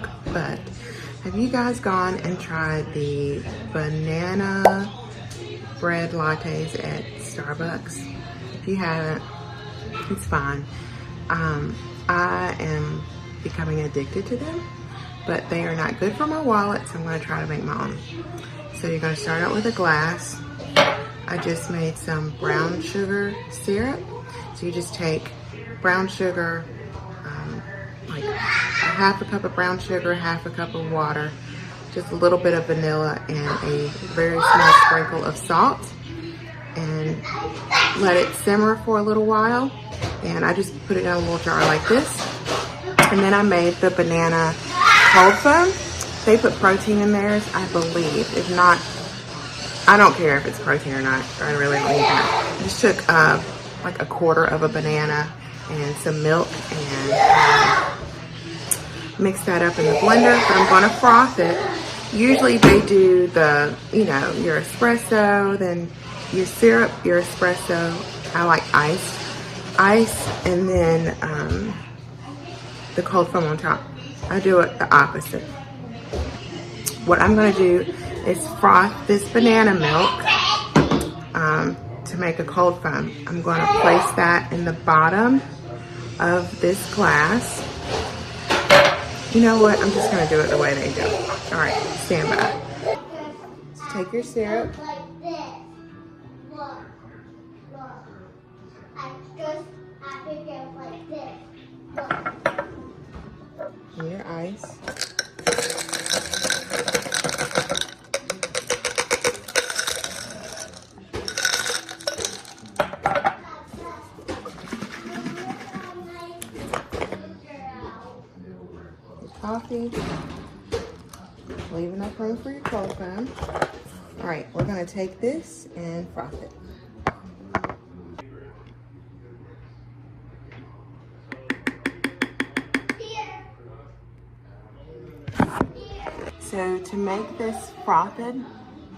milk, but have you guys gone and tried the banana bread lattes at Starbucks? If you haven't, it's fine. I am becoming addicted to them, but they are not good for my wallet, so I'm going to try to make my own. So you're going to start out with a glass. I just made some brown sugar syrup. So you just take brown sugar, like a half a cup of brown sugar, half a cup of water, just a little bit of vanilla, and a very small sprinkle of salt, and let it simmer for a little while. And I just put it in a little jar like this. And then I made the banana cold foam. They put protein in theirs, I believe. If not, I don't care if it's protein or not. I really don't need that. I just took like a quarter of a banana and some milk and mix that up in the blender. But I'm gonna froth it. Usually they do the, your espresso, then your syrup, your espresso. I like ice, and then the cold foam on top. I do it the opposite. What I'm gonna do is froth this banana milk to make a cold foam. I'm gonna place that in the bottom of this glass. You know what? I'm just gonna do it the way they do. All right, stand by. So take your syrup. And your ice. Coffee. Leave enough room for your cold foam. All right, we're gonna take this and froth it. So to make this frothed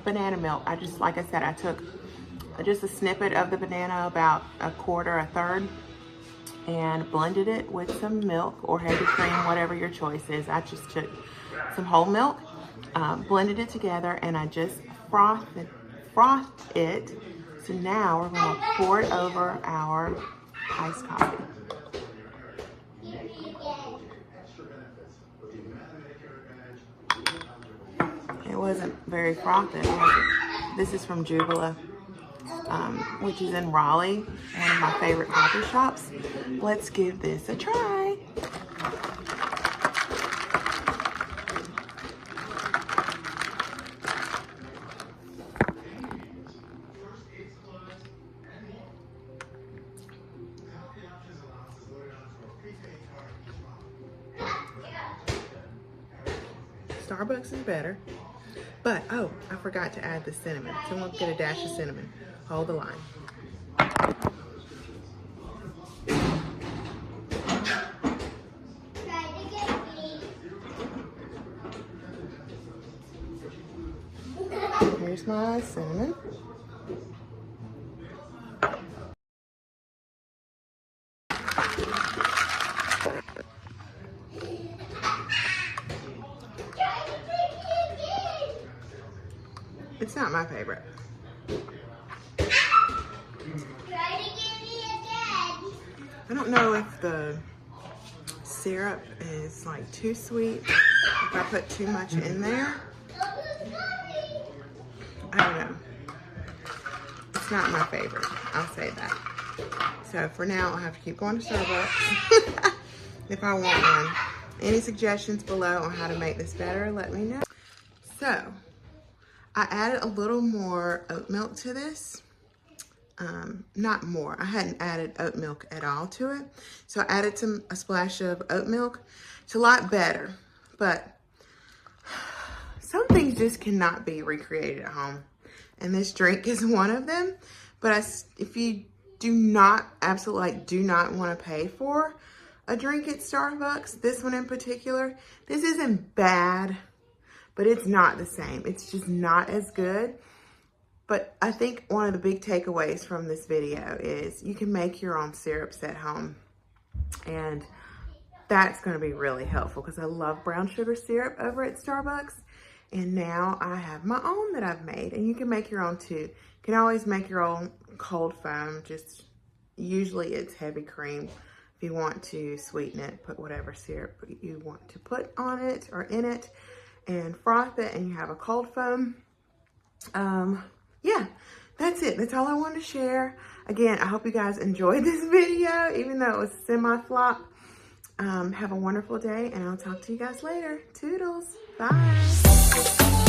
banana milk, like I said, I took just a snippet of the banana, about a quarter, a third, and blended it with some milk or heavy cream, whatever your choice is. I just took some whole milk, blended it together, and I just frothed it. So now we're gonna pour it over our iced coffee. It wasn't very frothy, was it? This is from Jubila, which is in Raleigh, one of my favorite coffee shops. Let's give this a try. Starbucks is better, but oh, I forgot to add the cinnamon. So I'm gonna get a dash of cinnamon. Hold the line. Here's my cinnamon. It's not my favorite. I don't know if the syrup is like too sweet, if I put too much in there. I don't know. It's not my favorite, I'll say that. So for now, I'll have to keep going to Starbucks if I want one. Any suggestions below on how to make this better, let me know. So, I added a little more oat milk to this. Not more, I hadn't added oat milk at all to it. So I added a splash of oat milk. It's a lot better, but some things just cannot be recreated at home. And this drink is one of them. But if you absolutely do not want to pay for a drink at Starbucks, this one in particular, this isn't bad, but it's not the same. It's just not as good. But I think one of the big takeaways from this video is you can make your own syrups at home. And that's going to be really helpful because I love brown sugar syrup over at Starbucks. And now I have my own that I've made, and you can make your own too. You can always make your own cold foam. Just usually it's heavy cream. If you want to sweeten it, put whatever syrup you want to put on it or in it and froth it, and you have a cold foam. Yeah, that's it. That's all I wanted to share. Again, I hope you guys enjoyed this video, even though it was semi-flop. Have a wonderful day, and I'll talk to you guys later. Toodles. Bye.